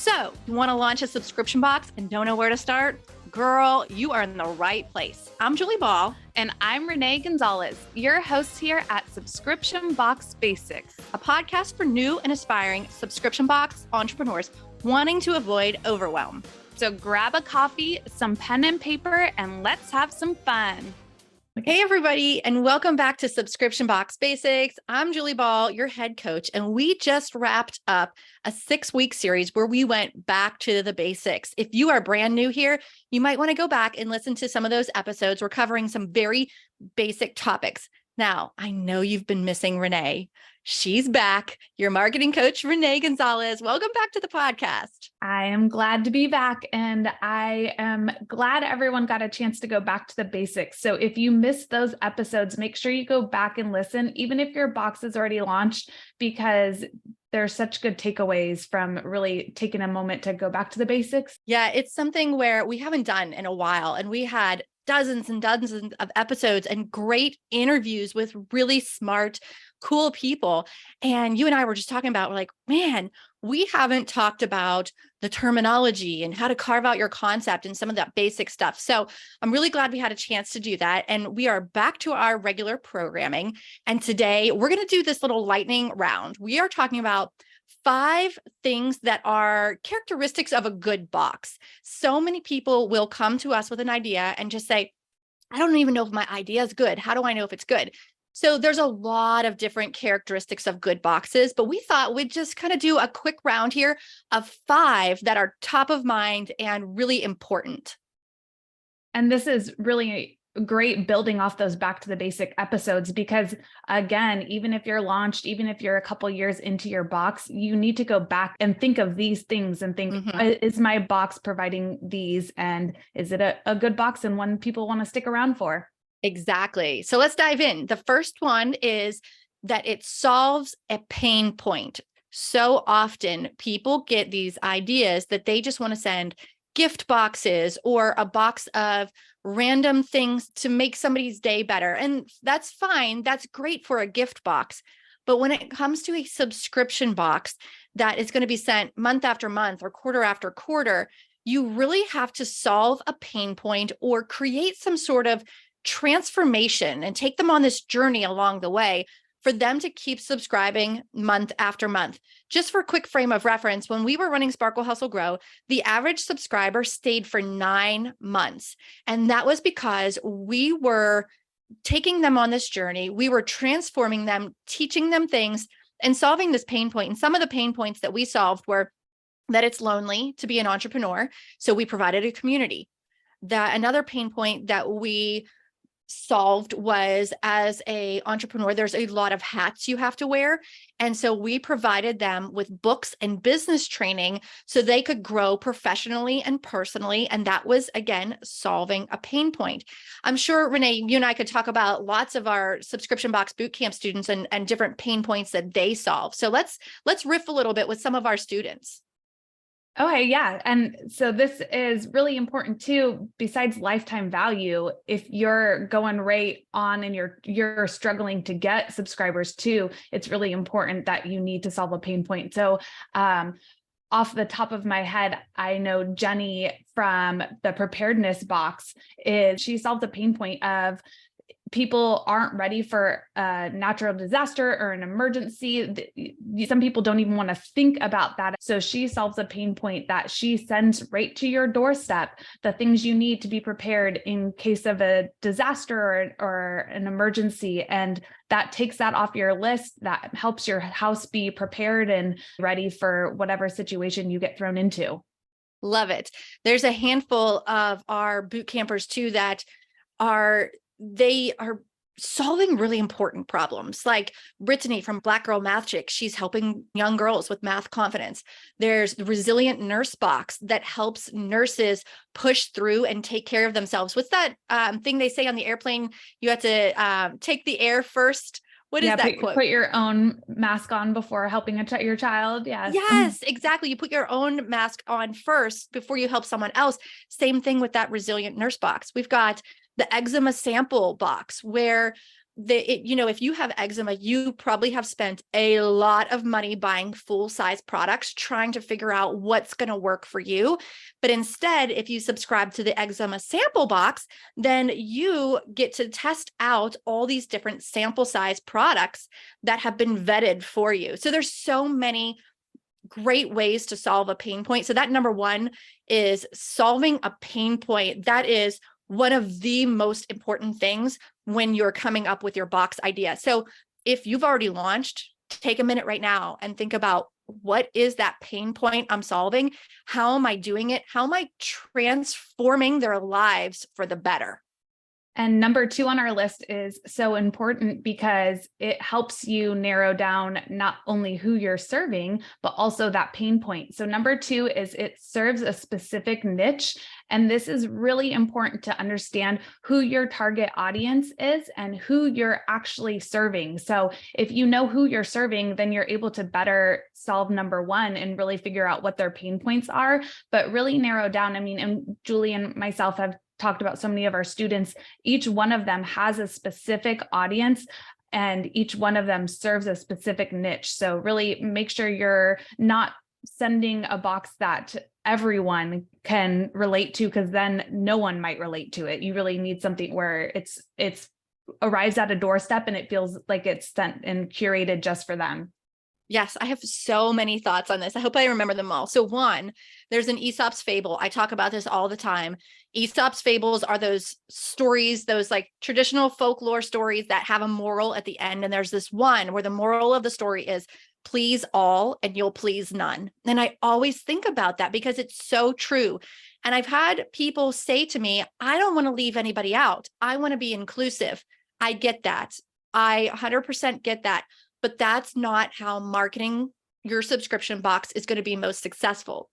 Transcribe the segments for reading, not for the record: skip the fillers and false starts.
So, you want to launch a subscription box and don't know where to start? Girl, you are in the right place. I'm Julie Ball. And I'm Renee Gonzalez, your host here at Subscription Box Basics, a podcast for new and aspiring subscription box entrepreneurs wanting to avoid overwhelm. So grab a coffee, some pen and paper, and let's have some fun. Hey, everybody, and welcome back to Subscription Box Basics. I'm Julie Ball, your head coach, and we just wrapped up a 6-week series where we went back to the basics. If you are brand new here, you might want to go back and listen to some of those episodes. We're covering some very basic topics. Now, I know you've been missing Renee. She's back. Your marketing coach, Renee Gonzalez. Welcome back to the podcast. I am glad to be back, and I am glad everyone got a chance to go back to the basics. So if you missed those episodes, make sure you go back and listen, even if your box is already launched, because there's such good takeaways from really taking a moment to go back to the basics. Yeah, it's something where we haven't done in a while, and we had dozens and dozens of episodes and great interviews with really smart, cool people. And you and I were just talking about, like, man, we haven't talked about the terminology and how to carve out your concept and some of that basic stuff. So I'm really glad we had a chance to do that. And we are back to our regular programming. And today we're going to do this little lightning round. We are talking about 5 things that are characteristics of a good box. So many people will come to us with an idea and just say, I don't even know if my idea is good. How do I know if it's good? So there's a lot of different characteristics of good boxes, but we thought we'd just kind of do a quick round here of 5 that are top of mind and really important. And this is really great building off those back to the basic episodes, because again, even if you're launched, even if you're a couple years into your box, you need to go back and think of these things and think, is my box providing these? And is it a good box and one people want to stick around for? Exactly. So let's dive in. The first one is that it solves a pain point. So often people get these ideas that they just want to send gift boxes or a box of random things to make somebody's day better. And that's fine. That's great for a gift box. But when it comes to a subscription box that is going to be sent month after month or quarter after quarter, you really have to solve a pain point or create some sort of transformation and take them on this journey along the way for them to keep subscribing month after month. Just for a quick frame of reference, when we were running Sparkle Hustle Grow, the average subscriber stayed for 9 months. And that was because we were taking them on this journey. We were transforming them, teaching them things, and solving this pain point. And some of the pain points that we solved were that it's lonely to be an entrepreneur. So we provided a community. That another pain point that we solved was, as a entrepreneur, there's a lot of hats you have to wear. And so we provided them with books and business training so they could grow professionally and personally. And that was, again, solving a pain point. I'm sure, Renee, you and I could talk about lots of our subscription box bootcamp students and different pain points that they solve. So let's riff a little bit with some of our students. Okay, yeah. And so this is really important too, besides lifetime value. If you're going right on and you're struggling to get subscribers too, it's really important that you need to solve a pain point. So off the top of my head, I know Jenny from the preparedness box she solved a pain point of people aren't ready for a natural disaster or an emergency. Some people don't even want to think about that. So she solves a pain point that she sends right to your doorstep, the things you need to be prepared in case of a disaster or an emergency. And that takes that off your list. That helps your house be prepared and ready for whatever situation you get thrown into. Love it. There's a handful of our boot campers too that are solving really important problems. Like Brittany from Black Girl Math Chick, she's helping young girls with math confidence. There's the Resilient Nurse Box that helps nurses push through and take care of themselves. What's that thing they say on the airplane? You have to take the air first. What is that quote? Put your own mask on before helping your child. Yes. Yes, exactly. You put your own mask on first before you help someone else. Same thing with that Resilient Nurse Box. We've got the eczema sample box where if you have eczema, you probably have spent a lot of money buying full size products, trying to figure out what's going to work for you. But instead, if you subscribe to the eczema sample box, then you get to test out all these different sample size products that have been vetted for you. So there's so many great ways to solve a pain point. So that number one is solving a pain point. That is one of the most important things when you're coming up with your box idea. So if you've already launched, take a minute right now and think about, what is that pain point I'm solving? How am I doing it? How am I transforming their lives for the better? And number two on our list is so important because it helps you narrow down not only who you're serving, but also that pain point. So number two is it serves a specific niche. And this is really important to understand who your target audience is and who you're actually serving. So if you know who you're serving, then you're able to better solve number one and really figure out what their pain points are, but really narrow down. I mean, and Julie and myself have talked about so many of our students, each one of them has a specific audience and each one of them serves a specific niche. So really make sure you're not sending a box that everyone can relate to, because then no one might relate to it. You really need something where it's arrives at a doorstep and it feels like it's sent and curated just for them. Yes, I have so many thoughts on this. I hope I remember them all. So one, there's an Aesop's fable. I talk about this all the time. Aesop's fables are those stories, those like traditional folklore stories that have a moral at the end. And there's this one where the moral of the story is, please all and you'll please none. And I always think about that because it's so true. And I've had people say to me, I don't want to leave anybody out. I want to be inclusive. I get that. I 100% get that. But that's not how marketing your subscription box is going to be most successful.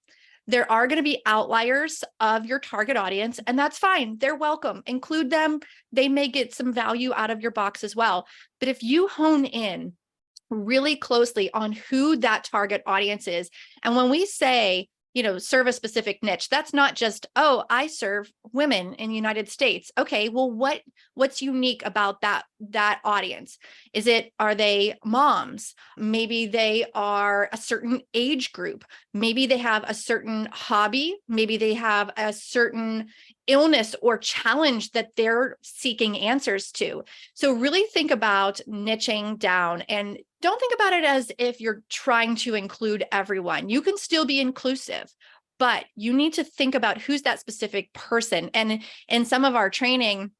There are going to be outliers of your target audience, and that's fine. They're welcome. Include them. They may get some value out of your box as well. But if you hone in really closely on who that target audience is, and when we say, serve a specific niche, that's not just, oh, I serve women in the United States. Okay, well, what's unique about that audience? Are they moms? Maybe they are a certain age group. Maybe they have a certain hobby. Maybe they have a certain illness or challenge that they're seeking answers to. So really think about niching down, and don't think about it as if you're trying to include everyone. You can still be inclusive, but you need to think about who's that specific person. And in some of our training,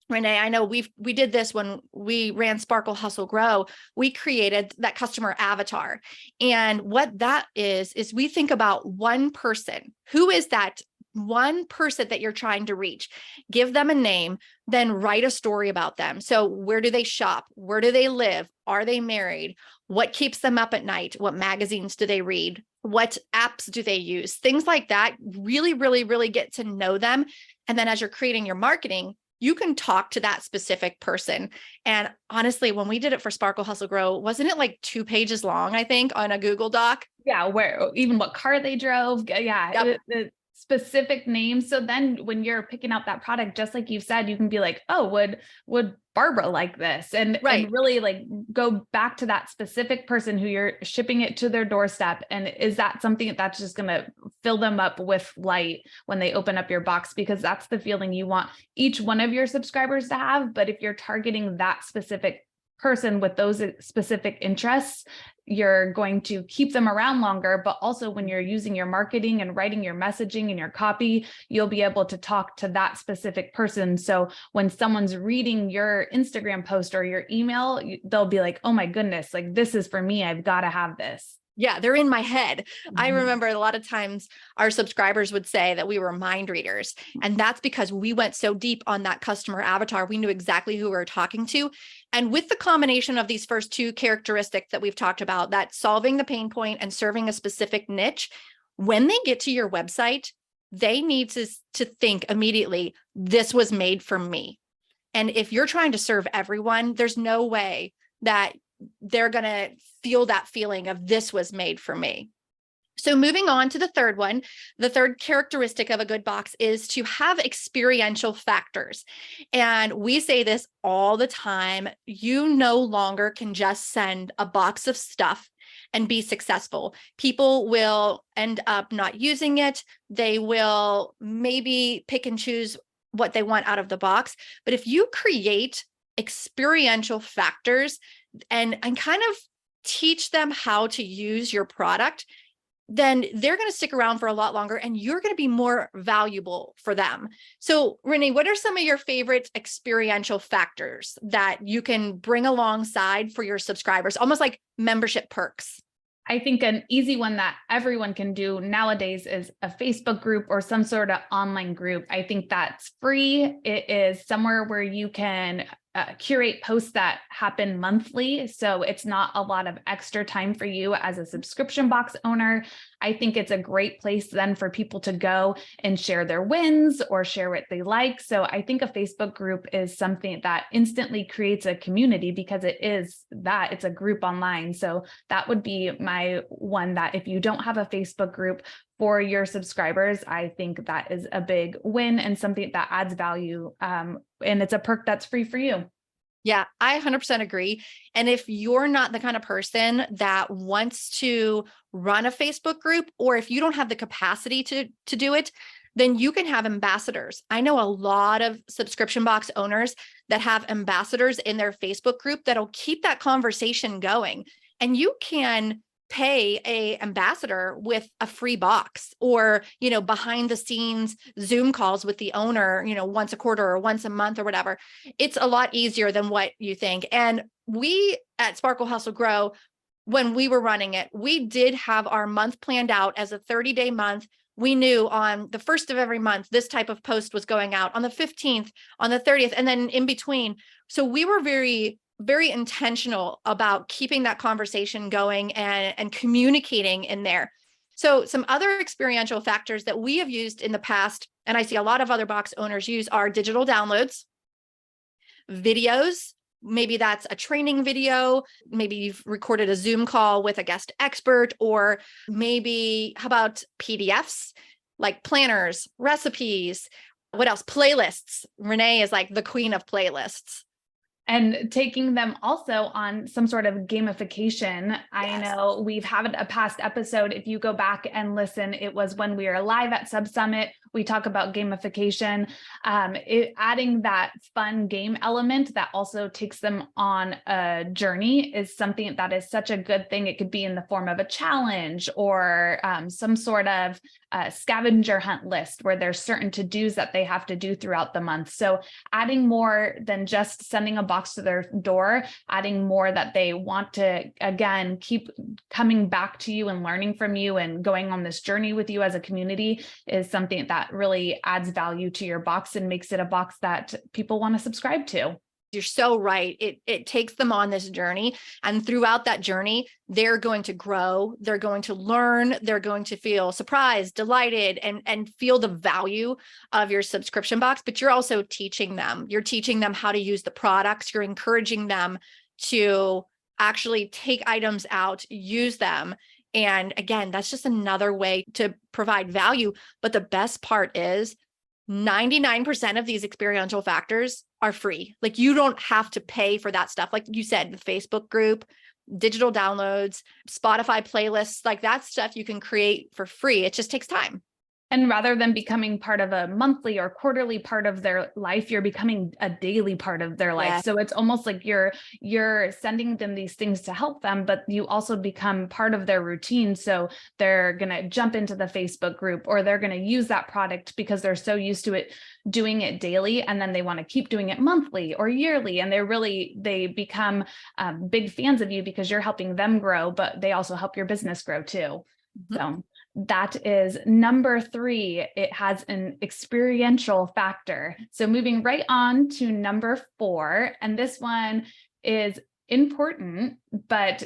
Renee, I know we did this when we ran Sparkle Hustle Grow. We created that customer avatar. And what that is we think about one person. Who is that one person that you're trying to reach? Give them a name, then write a story about them. So where do they shop? Where do they live? Are they married? What keeps them up at night? What magazines do they read? What apps do they use? Things like that. Really, really, really get to know them. And then as you're creating your marketing, you can talk to that specific person. And honestly, when we did it for Sparkle Hustle Grow, wasn't it like 2 pages long, I think, on a Google Doc? Yeah, where even what car they drove. Yeah. Yep. The specific names. So then when you're picking out that product, just like you said, you can be like, oh, would Barbara like this? And really like go back to that specific person who you're shipping it to their doorstep. And is that something that's just going to fill them up with light when they open up your box? Because that's the feeling you want each one of your subscribers to have. But if you're targeting that specific person with those specific interests, you're going to keep them around longer. But also when you're using your marketing and writing your messaging and your copy, you'll be able to talk to that specific person. So when someone's reading your Instagram post or your email, they'll be like, oh my goodness, like this is for me. I've got to have this. Yeah, they're in my head. Mm-hmm. I remember a lot of times our subscribers would say that we were mind readers. And that's because we went so deep on that customer avatar. We knew exactly who we were talking to. And with the combination of these first two characteristics that we've talked about, that solving the pain point and serving a specific niche, when they get to your website, they need to think immediately, this was made for me. And if you're trying to serve everyone, there's no way that they're going to feel that feeling of this was made for me. So moving on to the third one, the third characteristic of a good box is to have experiential factors. And we say this all the time. You no longer can just send a box of stuff and be successful. People will end up not using it. They will maybe pick and choose what they want out of the box. But if you create experiential factors and kind of teach them how to use your product, then they're going to stick around for a lot longer and you're going to be more valuable for them. So Renee, what are some of your favorite experiential factors that you can bring alongside for your subscribers, almost like membership perks? I think an easy one that everyone can do nowadays is a Facebook group or some sort of online group. I think that's free. It is somewhere where you can curate posts that happen monthly. So it's not a lot of extra time for you as a subscription box owner. I think it's a great place then for people to go and share their wins or share what they like. So I think a Facebook group is something that instantly creates a community because it's a group online. So that would be my one, that if you don't have a Facebook group for your subscribers, I think that is a big win and something that adds value. And it's a perk that's free for you. Yeah, I 100% agree. And if you're not the kind of person that wants to run a Facebook group, or if you don't have the capacity to do it, then you can have ambassadors. I know a lot of subscription box owners that have ambassadors in their Facebook group that'll keep that conversation going. And you can pay a ambassador with a free box, or, behind the scenes Zoom calls with the owner, once a quarter or once a month or whatever. It's a lot easier than what you think. And we at Sparkle Hustle Grow, when we were running it, we did have our month planned out as a 30-day month. We knew on the 1st of every month, this type of post was going out, on the 15th, on the 30th, and then in between. So we were very intentional about keeping that conversation going and communicating in there. So some other experiential factors that we have used in the past, and I see a lot of other box owners use, are digital downloads, videos. Maybe that's a training video. Maybe you've recorded a Zoom call with a guest expert, or maybe how about PDFs, like planners, recipes, what else? Playlists. Renee is like the queen of playlists. And taking them also on some sort of gamification. Yes. I know we've had a past episode. If you go back and listen, it was when we were live at Sub Summit. We talk about gamification, adding that fun game element that also takes them on a journey is something that is such a good thing. It could be in the form of a challenge or some sort of scavenger hunt list where there's certain to-dos that they have to do throughout the month. So adding more than just sending a box to their door, adding more that they want to, again, keep coming back to you and learning from you and going on this journey with you as a community is something that really adds value to your box and makes it a box that people want to subscribe to. You're so right. It takes them on this journey, and throughout that journey, they're going to grow, they're going to learn, they're going to feel surprised, delighted, and feel the value of your subscription box. But you're also teaching them. You're teaching them how to use the products. You're encouraging them to actually take items out, use them. And again, that's just another way to provide value. But the best part is 99% of these experiential factors are free. Like, you don't have to pay for that stuff. Like you said, the Facebook group, digital downloads, Spotify playlists, like that stuff you can create for free. It just takes time. And rather than becoming part of a monthly or quarterly part of their life, you're becoming a daily part of their life. Yeah. So it's almost like you're sending them these things to help them, but you also become part of their routine. So they're going to jump into the Facebook group, or they're going to use that product because they're so used to it, doing it daily. And then they want to keep doing it monthly or yearly. And they become big fans of you because you're helping them grow, but they also help your business grow too. Mm-hmm. So that is number 3. It has an experiential factor. So moving right on to number 4, and this one is important, but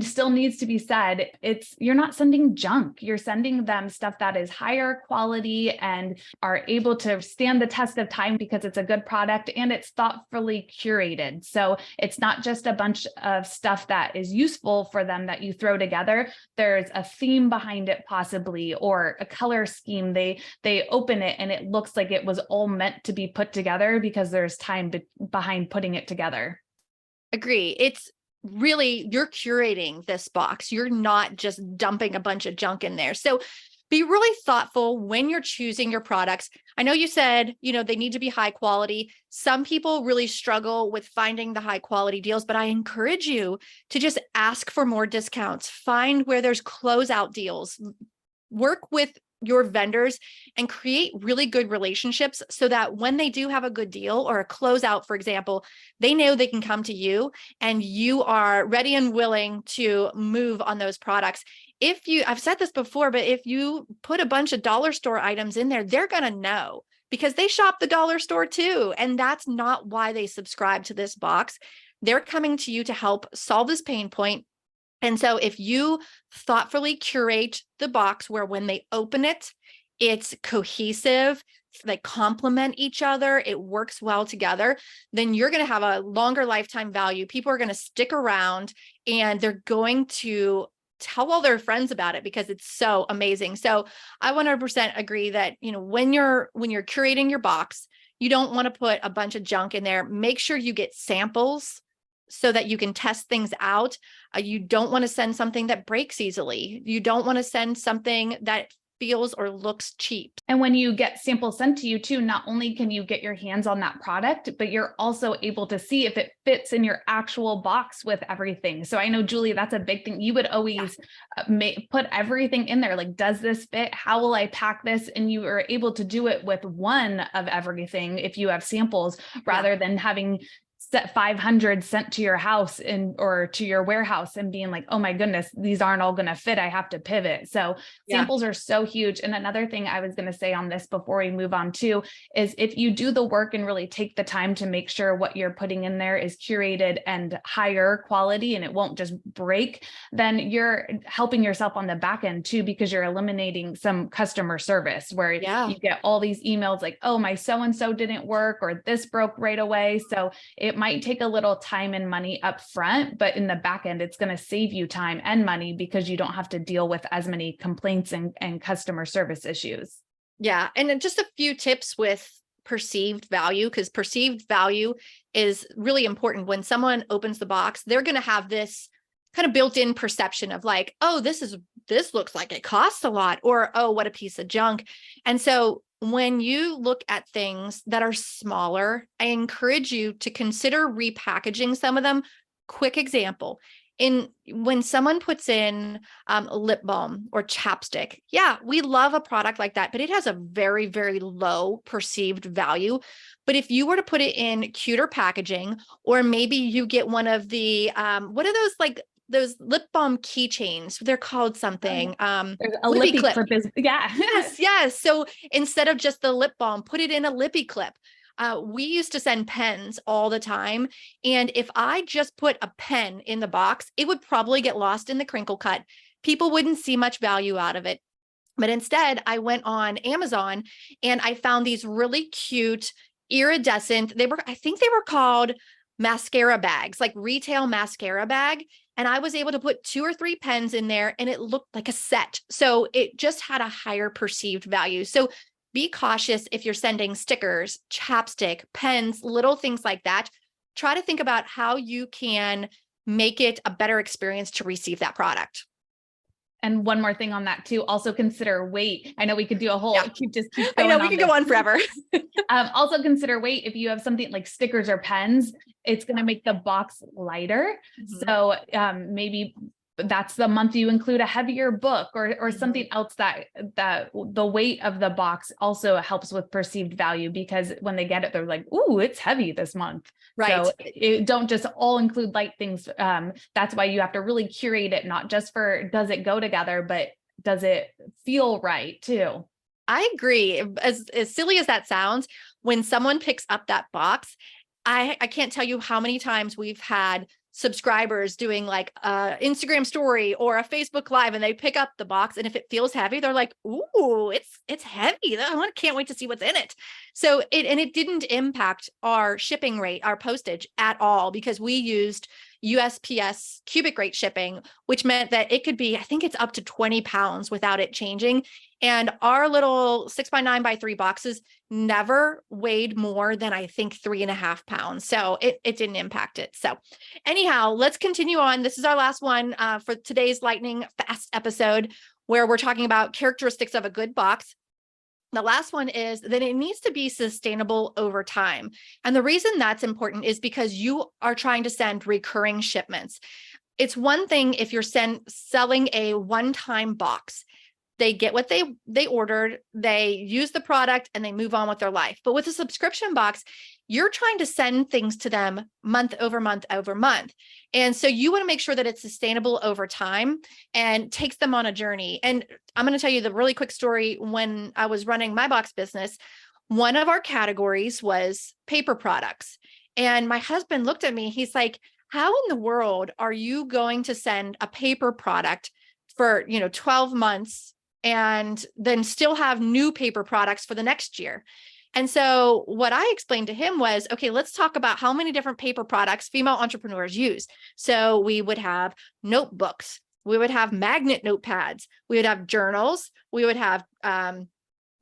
still needs to be said. You're not sending junk. You're sending them stuff that is higher quality and are able to stand the test of time because it's a good product and it's thoughtfully curated. So it's not just a bunch of stuff that is useful for them that you throw together. There's a theme behind it possibly, or a color scheme. They open it and it looks like it was all meant to be put together because there's time behind putting it together. Agree. It's really, you're curating this box. You're not just dumping a bunch of junk in there. So be really thoughtful when you're choosing your products. I know you said, they need to be high quality. Some people really struggle with finding the high quality deals, but I encourage you to just ask for more discounts. Find where there's closeout deals. Work with your vendors and create really good relationships so that when they do have a good deal or a closeout, for example, they know they can come to you and you are ready and willing to move on those products. I've said this before, but if you put a bunch of dollar store items in there, they're going to know because they shop the dollar store too. And that's not why they subscribe to this box. They're coming to you to help solve this pain point. And so if you thoughtfully curate the box where when they open it, it's cohesive, they complement each other, it works well together, then you're going to have a longer lifetime value. People are going to stick around and they're going to tell all their friends about it because it's so amazing. So I 100% agree that, when you're curating your box, you don't want to put a bunch of junk in there. Make sure you get samples so that you can test things out. You don't want to send something that breaks easily. You don't want to send something that feels or looks cheap. And when you get samples sent to you too, not only can you get your hands on that product, but you're also able to see if it fits in your actual box with everything. So I know, Julie, that's a big thing. You would always put everything in there. Like, does this fit? How will I pack this? And you are able to do it with one of everything if you have samples, rather than having 500 sent to your house or to your warehouse and being like, oh my goodness, these aren't all going to fit. I have to pivot. So samples are so huge. And another thing I was going to say on this before we move on too, is if you do the work and really take the time to make sure what you're putting in there is curated and higher quality and it won't just break, then you're helping yourself on the back end too, because you're eliminating some customer service where you get all these emails like, oh, my so-and-so didn't work, or this broke right away. So it might take a little time and money up front, but in the back end, it's going to save you time and money because you don't have to deal with as many complaints and customer service issues. Yeah. And then just a few tips with perceived value, because perceived value is really important. When someone opens the box, they're going to have this kind of built-in perception of like, oh, this looks like it costs a lot, or, oh, what a piece of junk. And so when you look at things that are smaller, I encourage you to consider repackaging some of them. Quick example, when someone puts in lip balm or chapstick, we love a product like that, but it has a very, very low perceived value. But if you were to put it in cuter packaging, or maybe you get one of the, what are those, like those lip balm keychains? They're called something. There's a lippy clip. Yes. So instead of just the lip balm, put it in a lippy clip. We used to send pens all the time. And if I just put a pen in the box, it would probably get lost in the crinkle cut. People wouldn't see much value out of it. But instead, I went on Amazon and I found these really cute iridescent, I think they were called mascara bags, like retail mascara bag. And I was able to put 2 or 3 pens in there and it looked like a set. So it just had a higher perceived value. So be cautious if you're sending stickers, chapstick, pens, little things like that. Try to think about how you can make it a better experience to receive that product. And one more thing on that too, also consider weight. I know we could do a whole, keep going. I know we could go on forever. Also consider weight. If you have something like stickers or pens, it's going to make the box lighter. Mm-hmm. So maybe that's the month you include a heavier book or something else that the weight of the box also helps with perceived value, because when they get it, they're like, ooh, it's heavy this month. Right. So don't just all include light things. That's why you have to really curate it, not just for, does it go together, but does it feel right too? I agree. As silly as that sounds, when someone picks up that box, I can't tell you how many times we've had subscribers doing like a Instagram story or a Facebook Live, and they pick up the box, and if it feels heavy, they're like, "Ooh, it's heavy. I can't wait to see what's in it." So it didn't impact our shipping rate, our postage at all, because we used USPS cubic rate shipping, which meant that it could be, I think it's up to 20 pounds without it changing. And our little 6x9x3 boxes never weighed more than, I think, 3.5 pounds. So it didn't impact it. So anyhow, let's continue on. This is our last one for today's lightning fast episode, where we're talking about characteristics of a good box. The last one is that it needs to be sustainable over time. And the reason that's important is because you are trying to send recurring shipments. It's one thing if you're selling a one-time box. They get what they ordered, they use the product, and they move on with their life. But with a subscription box, you're trying to send things to them month over month over month. And so you want to make sure that it's sustainable over time and takes them on a journey. And I'm going to tell you the really quick story. When I was running my box business, one of our categories was paper products. And my husband looked at me, he's like, "How in the world are you going to send a paper product for, 12 months and then still have new paper products for the next year?" And so what I explained to him was, okay, let's talk about how many different paper products female entrepreneurs use. So we would have notebooks, we would have magnet notepads, we would have journals, we would have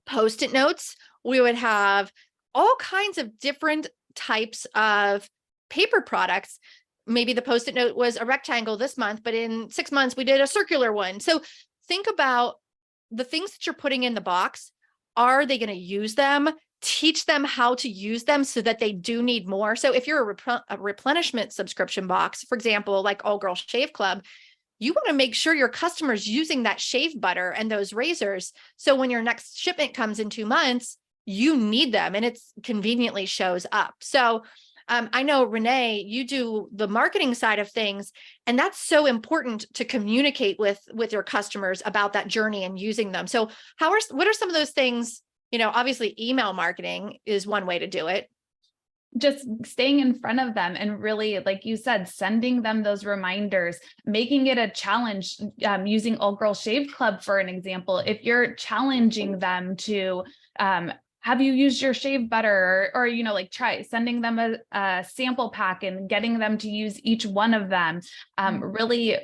Post-it notes, we would have all kinds of different types of paper products. Maybe the Post-it note was a rectangle this month, but in 6 months we did a circular one. So think about the things that you're putting in the box. Are they going to use them? Teach them how to use them so that they do need more. So if you're a replenishment subscription box, for example, like All Girl Shave Club, you want to make sure your customers using that shave butter and those razors. So when your next shipment comes in 2 months, you need them and it's conveniently shows up. So I know, Renee, you do the marketing side of things, and that's so important to communicate with your customers about that journey and using them. So what are some of those things? Obviously email marketing is one way to do it. Just staying in front of them and really, like you said, sending them those reminders, making it a challenge, using All Girl Shave Club, for an example. If you're challenging them to, have you used your shave butter, or try sending them a sample pack and getting them to use each one of them, really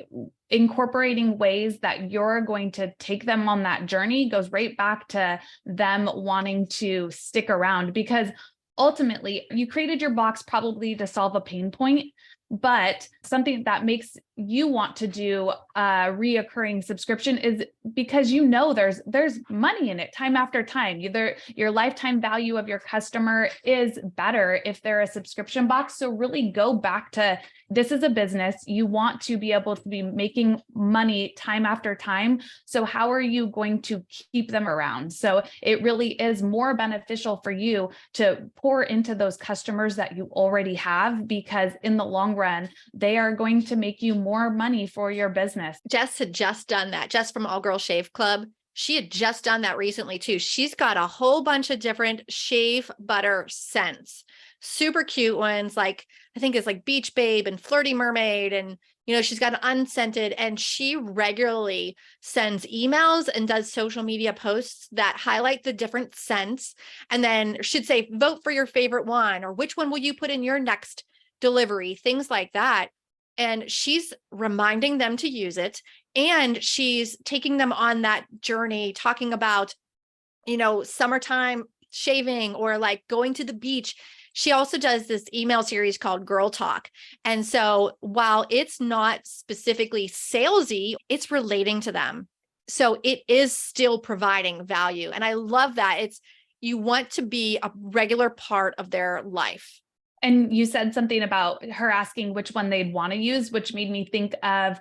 incorporating ways that you're going to take them on that journey goes right back to them wanting to stick around, because ultimately you created your box probably to solve a pain point, but something that makes you want to do a reoccurring subscription is because there's money in it time after time. Your lifetime value of your customer is better if they're a subscription box. So really go back to, this is a business. You want to be able to be making money time after time. So how are you going to keep them around? So it really is more beneficial for you to pour into those customers that you already have, because in the long run, they are going to make you more money for your business. Jess had just done that. Jess from All Girl Shave Club. She had just done that recently too. She's got a whole bunch of different shave butter scents, super cute ones. Like I think it's like Beach Babe and Flirty Mermaid. And, she's got unscented, and she regularly sends emails and does social media posts that highlight the different scents. And then she'd say, vote for your favorite one, or which one will you put in your next delivery, things like that. And she's reminding them to use it. And she's taking them on that journey, talking about, summertime shaving or like going to the beach. She also does this email series called Girl Talk. And so while it's not specifically salesy, it's relating to them. So it is still providing value. And I love that. You want to be a regular part of their life. And you said something about her asking which one they'd want to use, which made me think of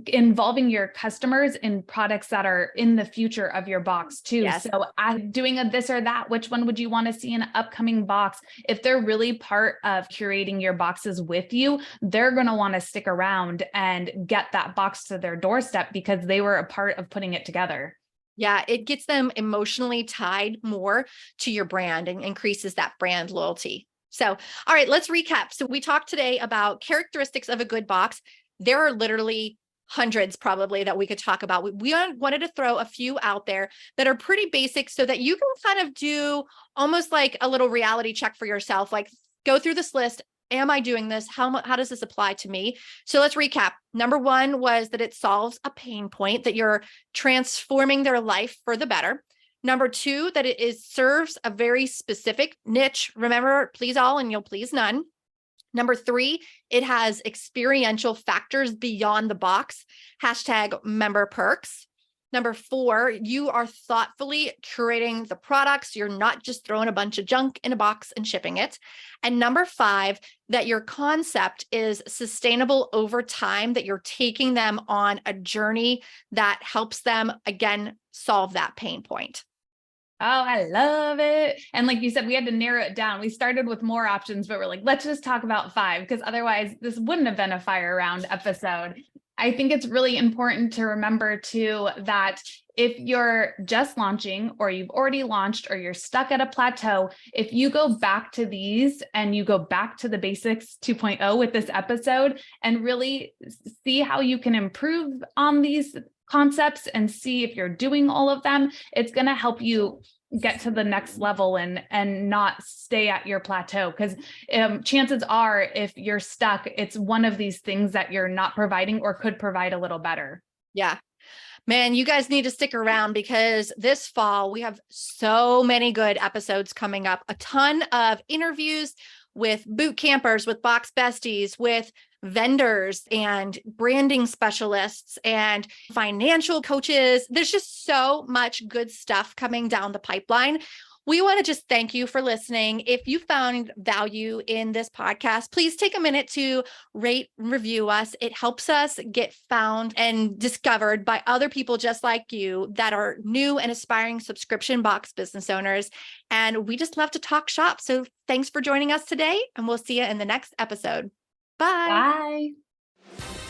involving your customers in products that are in the future of your box too. Yes. So doing a this or that, which one would you want to see in an upcoming box? If they're really part of curating your boxes with you, they're going to want to stick around and get that box to their doorstep because they were a part of putting it together. Yeah, it gets them emotionally tied more to your brand and increases that brand loyalty. So, all right, let's recap. So we talked today about characteristics of a good box. There are literally hundreds probably that we could talk about. We wanted to throw a few out there that are pretty basic so that you can kind of do almost like a little reality check for yourself, like go through this list. Am I doing this? How does this apply to me? So let's recap. Number one was that it solves a pain point, that you're transforming their life for the better. Number two, that it serves a very specific niche. Remember, please all and you'll please none. Number three, it has experiential factors beyond the box. Hashtag member perks. Number four, you are thoughtfully curating the products. You're not just throwing a bunch of junk in a box and shipping it. And number five, that your concept is sustainable over time, that you're taking them on a journey that helps them, again, solve that pain point. Oh, I love it. And like you said, we had to narrow it down. We started with more options, but we're like, let's just talk about 5, because otherwise this wouldn't have been a fire round episode. I think it's really important to remember too, that if you're just launching or you've already launched or you're stuck at a plateau, if you go back to these and you go back to the basics 2.0 with this episode and really see how you can improve on these concepts and see if you're doing all of them, it's going to help you get to the next level and not stay at your plateau. Because chances are, if you're stuck, it's one of these things that you're not providing or could provide a little better. Yeah. Man, you guys need to stick around because this fall we have so many good episodes coming up, a ton of interviews with boot campers, with box besties, with vendors and branding specialists and financial coaches. There's just so much good stuff coming down the pipeline. We want to just thank you for listening. If you found value in this podcast, please take a minute to rate and review us. It helps us get found and discovered by other people just like you that are new and aspiring subscription box business owners. And we just love to talk shop. So thanks for joining us today, and we'll see you in the next episode. Bye. Bye.